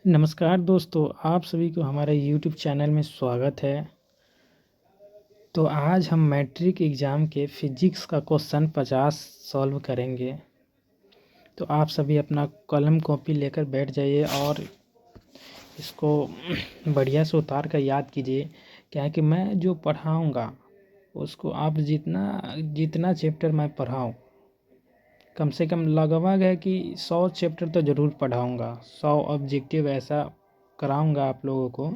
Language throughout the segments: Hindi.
नमस्कार दोस्तों, आप सभी को हमारे YouTube चैनल में स्वागत है। तो आज हम मैट्रिक एग्ज़ाम के फिजिक्स का क्वेश्चन 50 सॉल्व करेंगे। तो आप सभी अपना कलम कॉपी लेकर बैठ जाइए और इसको बढ़िया से उतार कर याद कीजिए। क्या है कि मैं जो पढ़ाऊँगा उसको आप जितना जितना चैप्टर मैं पढ़ाऊँ, कम से कम लगभग है कि 100 चैप्टर तो ज़रूर पढ़ाऊँगा। 100 ऑब्जेक्टिव ऐसा कराऊँगा आप लोगों को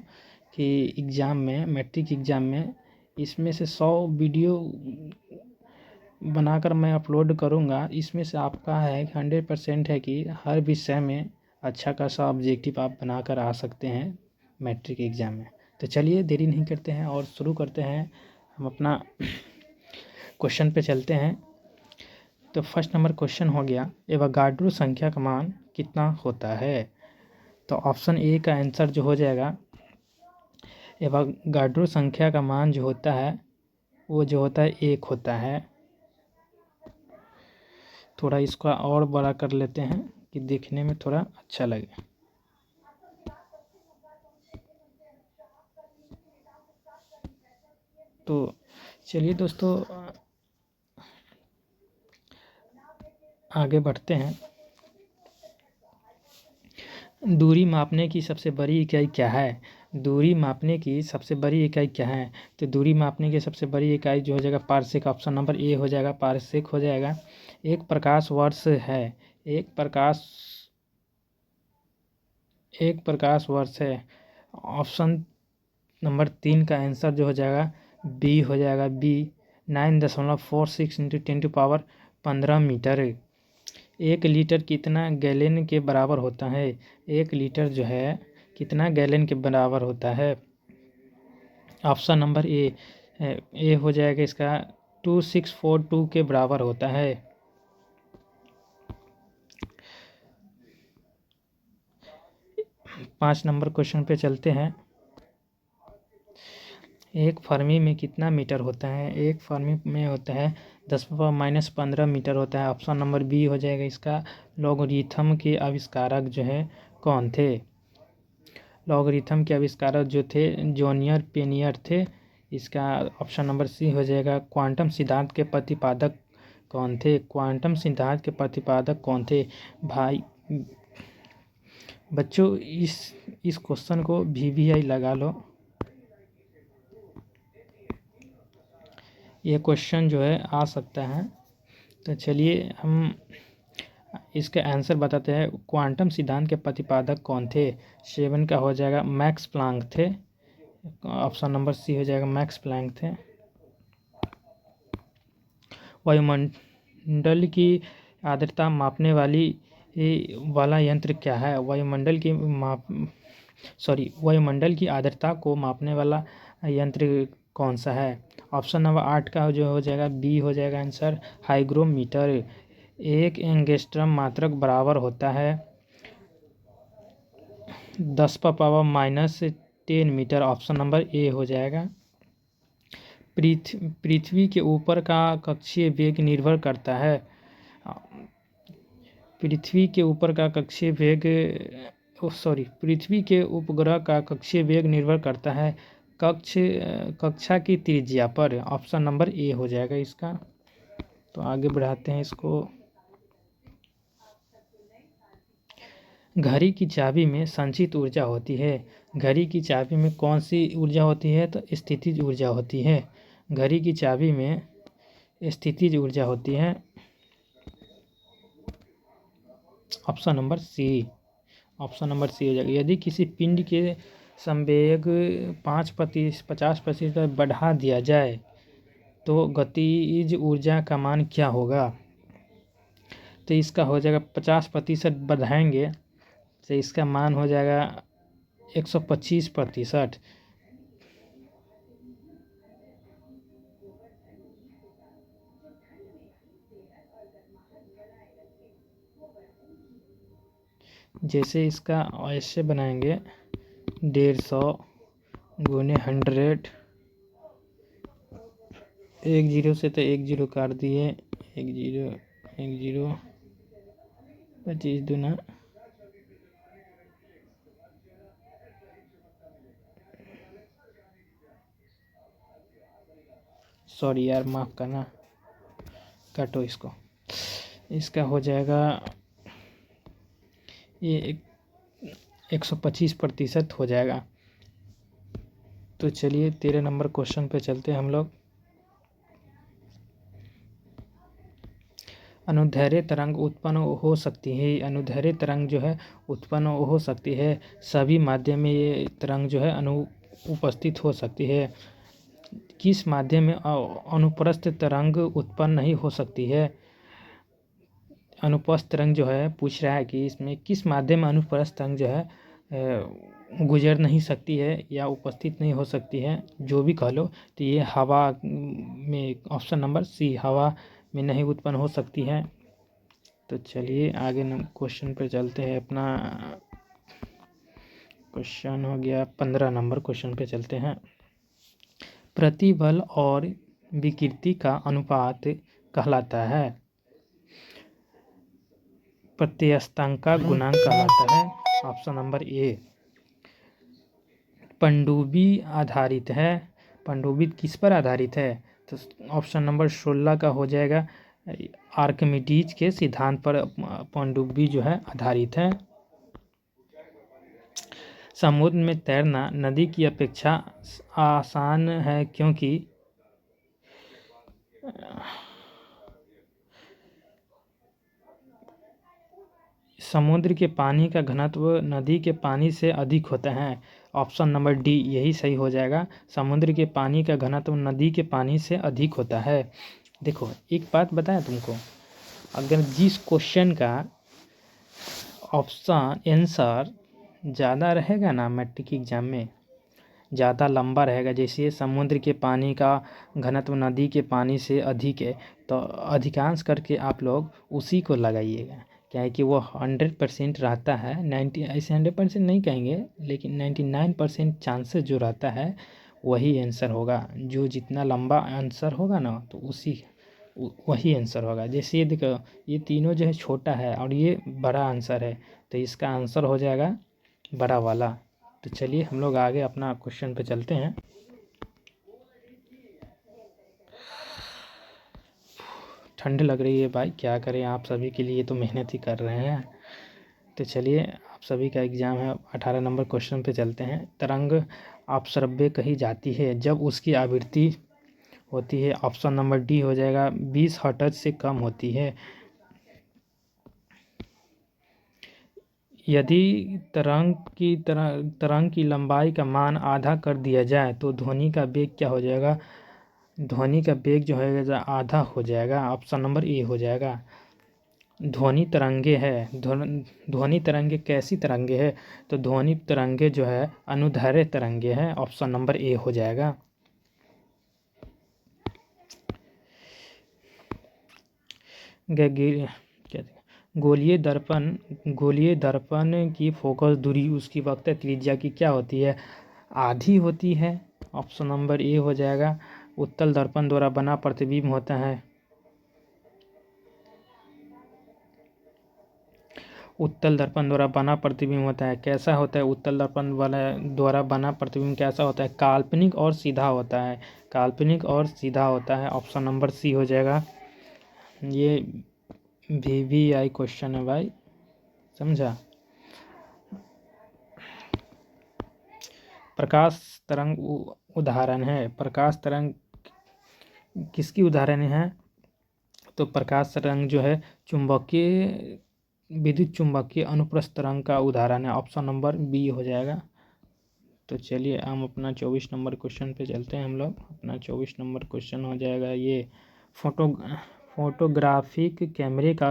कि एग्ज़ाम में, मैट्रिक एग्ज़ाम में इसमें से 100 वीडियो बनाकर मैं अपलोड करूँगा। इसमें से आपका है 100% है कि हर विषय में अच्छा खासा ऑब्जेक्टिव आप बनाकर आ सकते हैं मैट्रिक एग्ज़ाम में। तो चलिए देरी नहीं करते हैं और शुरू करते हैं। हम अपना क्वेश्चन पे चलते हैं। तो फर्स्ट नंबर क्वेश्चन हो गया, एवोगाड्रो संख्या का मान कितना होता है। तो ऑप्शन ए का आंसर जो हो जाएगा, एवोगाड्रो संख्या का मान जो होता है वो जो होता है 1 होता है। थोड़ा इसका और बड़ा कर लेते हैं कि देखने में थोड़ा अच्छा लगे। तो चलिए दोस्तों आगे बढ़ते हैं। दूरी मापने की सबसे बड़ी इकाई क्या है। दूरी मापने की सबसे बड़ी इकाई क्या है। तो दूरी मापने की सबसे बड़ी इकाई जो हो जाएगा पारसेक। ऑप्शन नंबर ए हो जाएगा, पारसेक हो जाएगा। एक प्रकाश वर्ष है, एक प्रकाश वर्ष है। ऑप्शन नंबर 3 का आंसर जो हो जाएगा बी हो जाएगा, बी। 9.46 into 10⁻15 metre. 1 लीटर कितना गैलन के बराबर होता है। 1 लीटर जो है कितना गैलन के बराबर होता है। ऑप्शन नंबर ए हो जाएगा इसका 2642 के बराबर होता है। पाँच नंबर क्वेश्चन पे चलते हैं। एक फर्मी में कितना मीटर होता है। एक फर्मी में होता है 10⁻−15 मीटर होता है। ऑप्शन नंबर बी हो जाएगा इसका। लॉगरिथम के आविष्कारक जो है कौन थे। लॉगरिथम के आविष्कारक जो थे जॉनियर पेनियर थे। इसका ऑप्शन नंबर सी हो जाएगा। क्वांटम सिद्धांत के प्रतिपादक कौन थे। क्वांटम सिद्धांत के प्रतिपादक कौन थे। भाई बच्चों इस क्वेश्चन को VVI लगा लो। ये क्वेश्चन जो है आ सकता है। तो चलिए हम इसके आंसर बताते हैं। क्वांटम सिद्धांत के प्रतिपादक कौन थे। 7 का हो जाएगा मैक्स प्लैंक थे। ऑप्शन नंबर सी हो जाएगा, मैक्स प्लैंक थे। वायुमंडल की आर्द्रता मापने वाला यंत्र क्या है। वायुमंडल की आर्द्रता को मापने वाला यंत्र कौन सा है। ऑप्शन नंबर 8 का जो हो जाएगा बी हो जाएगा आंसर, हाइग्रोमीटर। 1 एंगस्ट्रम मात्रक बराबर होता है 10⁻−10 मीटर। ऑप्शन नंबर ए हो जाएगा। पृथ्वी के ऊपर का कक्षीय वेग निर्भर करता है। पृथ्वी के ऊपर का कक्षीय वेग पृथ्वी के उपग्रह का कक्षीय वेग निर्भर करता है कक्षा की त्रिज्या पर। ऑप्शन नंबर ए हो जाएगा इसका। तो आगे बढ़ाते हैं इसको। घड़ी की चाबी में संचित ऊर्जा होती है। घड़ी की चाबी में कौन सी ऊर्जा होती है। तो स्थितिज ऊर्जा होती है। घड़ी की चाबी में स्थितिज ऊर्जा होती है। Option number C. Option number C हो जाएगा। यदि किसी पिंड के संवेग 50% बढ़ा दिया जाए तो गतिज ऊर्जा का मान क्या होगा। तो इसका हो जाएगा 50% बढ़ाएंगे तो इसका मान हो जाएगा 125%। जैसे इसका ऐसे बनाएंगे 150 गुने 100। 1 जीरो से तो 1 जीरो काट दिए। 1 जीरो 1 जीरो 25 दूना सॉरी यार, माफ़ करना, काटो इसको। इसका हो जाएगा ये 125% हो जाएगा। तो चलिए 13 नंबर क्वेश्चन पे चलते हैं हम लोग। अनुदैर्ध्य तरंग उत्पन्न हो सकती है। अनुदैर्ध्य तरंग जो है उत्पन्न हो सकती है, सभी माध्यम में ये तरंग जो है उपस्थित हो सकती है। किस माध्यम में अनुप्रस्थ तरंग उत्पन्न नहीं हो सकती है? अनुप्रस्थ तरंग जो है पूछ रहा है कि इसमें किस माध्यम में अनुप्रस्थ तरंग जो है गुजर नहीं सकती है या उपस्थित नहीं हो सकती है, जो भी कह लो। तो ये हवा में, ऑप्शन नंबर सी, हवा में नहीं उत्पन्न हो सकती है। तो चलिए आगे क्वेश्चन पे चलते हैं। अपना क्वेश्चन हो गया 15 नंबर क्वेश्चन पे चलते हैं। प्रतिबल और विकृति का अनुपात कहलाता है। प्रत्यस्तांक का गुणांक कहलाता है। Option number A. पनडुब्बी आधारित है। पनडुब्बी किस पर आधारित है? तो ऑप्शन नंबर 16 का हो जाएगा, आर्किमिडीज के सिद्धांत पर पनडुब्बी जो है आधारित है। समुद्र में तैरना नदी की अपेक्षा आसान है क्योंकि समुद्र के पानी का घनत्व नदी के पानी से अधिक होता है। ऑप्शन नंबर डी यही सही हो जाएगा। समुद्र के पानी का घनत्व नदी के पानी से अधिक होता है। देखो एक बात बताएं तुमको, अगर जिस क्वेश्चन का ऑप्शन आंसर ज़्यादा रहेगा ना मैट्रिक एग्जाम में, ज़्यादा लंबा रहेगा, जैसे समुद्र के पानी का घनत्व नदी के पानी से अधिक है, तो अधिकांश करके आप लोग उसी को लगाइएगा। क्या है कि वो 100% रहता है, 90 ऐसे 100% नहीं कहेंगे, लेकिन 99% चांसेस जो रहता है वही आंसर होगा। जो जितना लंबा आंसर होगा ना, तो उसी वही आंसर होगा। जैसे ये देखो, ये तीनों जो है छोटा है और ये बड़ा आंसर है, तो इसका आंसर हो जाएगा बड़ा वाला। तो चलिए हम लोग आगे अपना क्वेश्चन पे चलते हैं। ठंड लग रही है भाई, क्या करें, आप सभी के लिए तो मेहनत ही कर रहे हैं। तो चलिए आप सभी का एग्ज़ाम है। 18 नंबर क्वेश्चन पे चलते हैं। तरंग अपश्रव्य कही जाती है जब उसकी आवृत्ति होती है। ऑप्शन नंबर डी हो जाएगा, 20 हर्ट्ज से कम होती है। यदि तरंग की लंबाई का मान आधा कर दिया जाए तो ध्वनि का वेग क्या हो जाएगा? ध्वनि का वेग जो है आधा हो जाएगा। ऑप्शन नंबर ए हो जाएगा। ध्वनि तरंगे है, ध्वनि तरंगे कैसी तरंगे है? तो ध्वनि तरंगे जो है अनुदैर्ध्य तरंगे हैं। ऑप्शन नंबर ए हो जाएगा। गोलीय दर्पण की फोकस दूरी उसकी वक्र त्रिज्या की क्या होती है? आधी होती है। ऑप्शन नंबर ए हो जाएगा। उत्तल दर्पण द्वारा बना प्रतिबिंब होता है। उत्तल दर्पण द्वारा बना प्रतिबिंब होता है। कैसा होता है उत्तल दर्पण वाला द्वारा बना प्रतिबिंब? कैसा होता है? काल्पनिक और सीधा होता है। काल्पनिक और सीधा होता है। ऑप्शन नंबर सी हो जाएगा। ये VVI क्वेश्चन है भाई, समझा। प्रकाश तरंग उदाहरण है। प्रकाश तरंग किसकी उदाहरण है? तो प्रकाश तरंग जो है चुंबकीय, विद्युत चुंबकीय अनुप्रस्थ तरंग का उदाहरण है। ऑप्शन नंबर बी हो जाएगा। तो चलिए हम अपना 24 नंबर क्वेश्चन पे चलते हैं। हम लोग अपना 24 नंबर क्वेश्चन हो जाएगा ये, फोटोग्राफिक कैमरे का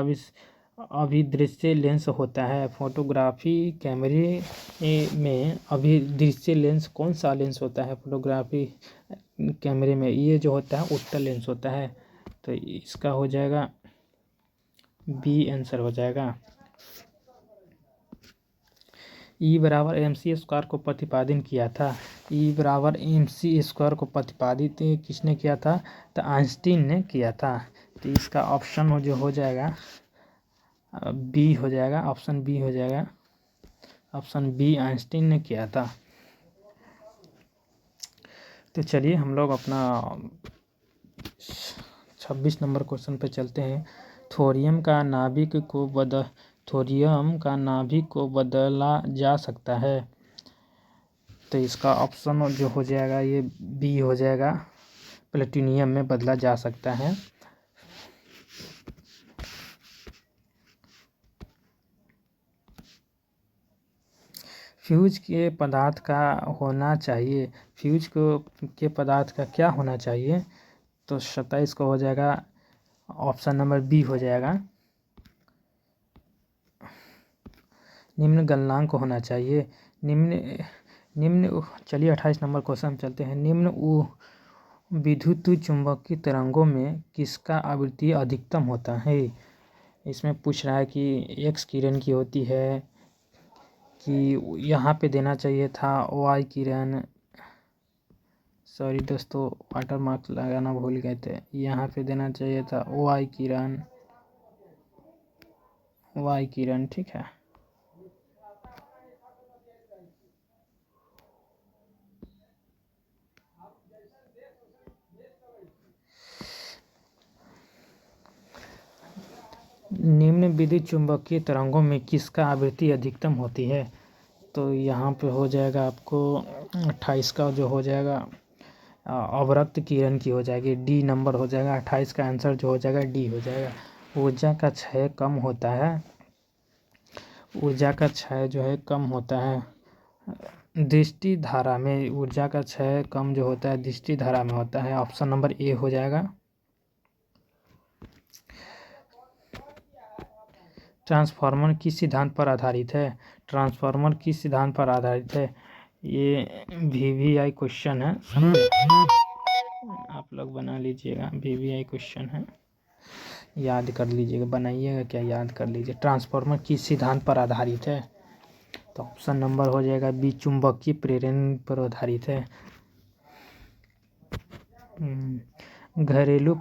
अभिदृश्य लेंस होता है। फोटोग्राफी कैमरे में अभिदृश्य लेंस कौन सा लेंस होता है? फोटोग्राफी कैमरे में ये जो होता है उत्तल लेंस होता है। तो इसका हो जाएगा बी आंसर हो जाएगा। E बराबर MC² को प्रतिपादन किया था। E बराबर MC² को प्रतिपादित किसने किया था? तो आइंस्टीन ने किया था। तो इसका ऑप्शन जो हो जाएगा बी हो जाएगा। ऑप्शन बी हो जाएगा। ऑप्शन बी आइंस्टीन ने किया था। तो चलिए हम लोग अपना 26 नंबर क्वेश्चन पे चलते हैं। थोरियम का नाभिक को बदला जा सकता है। तो इसका ऑप्शन जो हो जाएगा ये बी हो जाएगा, प्लेटिनियम में बदला जा सकता है। फ्यूज के पदार्थ का होना चाहिए, फ्यूज के पदार्थ का क्या होना चाहिए? तो 27 को हो जाएगा, ऑप्शन नंबर बी हो जाएगा, निम्न गलनांक होना चाहिए। निम्न चलिए 28 नंबर क्वेश्चन चलते हैं। निम्न विद्युत चुंबकीय तरंगों में किसका आवृत्ति अधिकतम होता है? इसमें पूछ रहा है कि एक्स किरण की होती है कि यहाँ पे देना चाहिए था वाई किरण, सॉरी दोस्तों वाटर मार्क लगाना भूल गए थे, यहाँ पे देना चाहिए था वाई किरण, ठीक है। निम्न विद्युत चुंबकीय तरंगों में किसका आवृत्ति अधिकतम होती है? तो यहाँ पे हो जाएगा आपको 28 का जो हो जाएगा अवरक्त किरण की हो जाएगी, डी नंबर हो जाएगा। 28 का आंसर जो हो जाएगा डी हो जाएगा। ऊर्जा का क्षय कम होता है, ऊर्जा का क्षय जो है कम होता है दृष्टि धारा में, ऊर्जा का क्षय कम जो होता है दृष्टि धारा में होता है। ऑप्शन नंबर ए हो जाएगा। ट्रांसफार्मर किस सिद्धांत पर आधारित है? ट्रांसफार्मर किस सिद्धांत पर आधारित है? ये VVI क्वेश्चन है, आप लोग बना लीजिएगा, VVI क्वेश्चन है, याद कर लीजिएगा, बनाइएगा क्या, याद कर लीजिए। ट्रांसफार्मर किस सिद्धांत पर आधारित है? तो ऑप्शन नंबर हो जाएगा बी, चुंबकीय प्रेरण पर आधारित है। घरेलू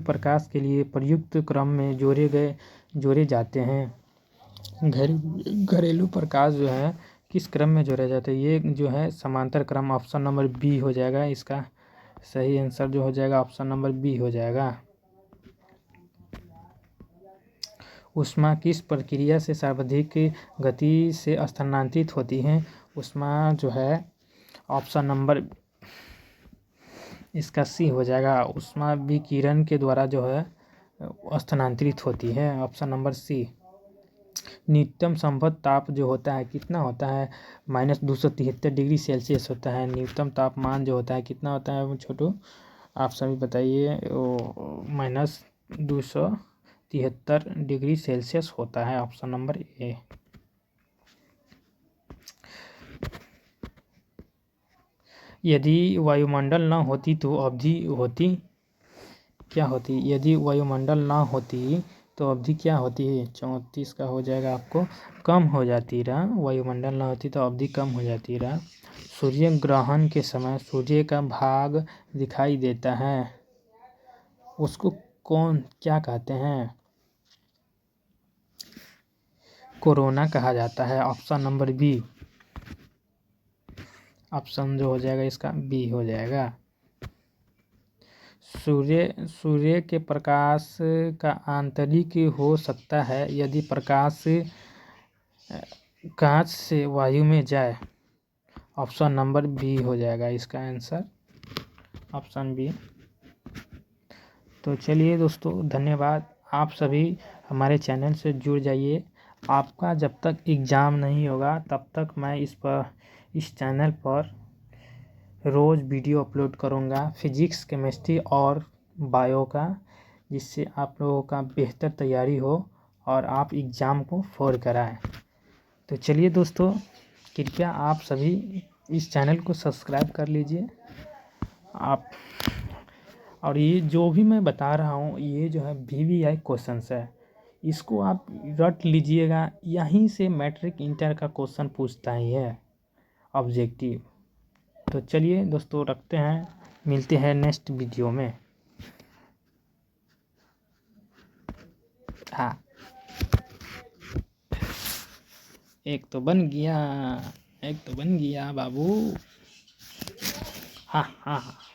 प्रकाश के लिए प्रयुक्त क्रम में जोड़े जाते हैं। घरेलू प्रकाश जो है किस क्रम में जोड़े जाते हैं? ये जो है समांतर क्रम, ऑप्शन नंबर बी हो जाएगा। इसका सही आंसर जो हो जाएगा ऑप्शन नंबर बी हो जाएगा। ऊष्मा किस प्रक्रिया से सर्वाधिक गति से स्थानांतरित होती है? ऊष्मा जो है ऑप्शन नंबर इसका सी हो जाएगा, ऊष्मा विकिरण के द्वारा जो है स्थानांतरित होती है, ऑप्शन नंबर सी। न्यूनतम संभव ताप जो होता है कितना होता है? -273 डिग्री सेल्सियस होता है। न्यूनतम तापमान जो होता है कितना होता है छोटू, आप सभी बताइए। -273 डिग्री सेल्सियस होता है, ऑप्शन नंबर ए। यदि वायुमंडल न होती तो अवधि होती क्या होती? यदि वायुमंडल न होती तो अवधि क्या होती है? 34 का हो जाएगा आपको, कम हो जाती रहा। वायुमंडल न होती तो अवधि कम हो जाती रहा। सूर्य ग्रहण के समय सूर्य का भाग दिखाई देता है, उसको क्या कहते हैं? कोरोना कहा जाता है, ऑप्शन नंबर बी। ऑप्शन जो हो जाएगा इसका बी हो जाएगा। सूर्य के प्रकाश का आंतरिक हो सकता है यदि प्रकाश कांच से वायु में जाए, ऑप्शन नंबर बी हो जाएगा इसका आंसर, ऑप्शन बी। तो चलिए दोस्तों, धन्यवाद। आप सभी हमारे चैनल से जुड़ जाइए। आपका जब तक एग्ज़ाम नहीं होगा तब तक मैं इस चैनल पर रोज़ वीडियो अपलोड करूँगा फिजिक्स, केमिस्ट्री और बायो का, जिससे आप लोगों का बेहतर तैयारी हो और आप एग्ज़ाम को फोर कराएं। तो चलिए दोस्तों, कृपया आप सभी इस चैनल को सब्सक्राइब कर लीजिए आप। और ये जो भी मैं बता रहा हूँ ये जो है VVI क्वेश्चंस है, इसको आप रट लीजिएगा। यहीं से मैट्रिक इंटर का क्वेश्चन पूछता ही है, ऑब्जेक्टिव। तो चलिए दोस्तों, रखते हैं, मिलते हैं नेक्स्ट वीडियो में। हाँ, एक तो बन गया बाबू। हाँ हाँ हाँ।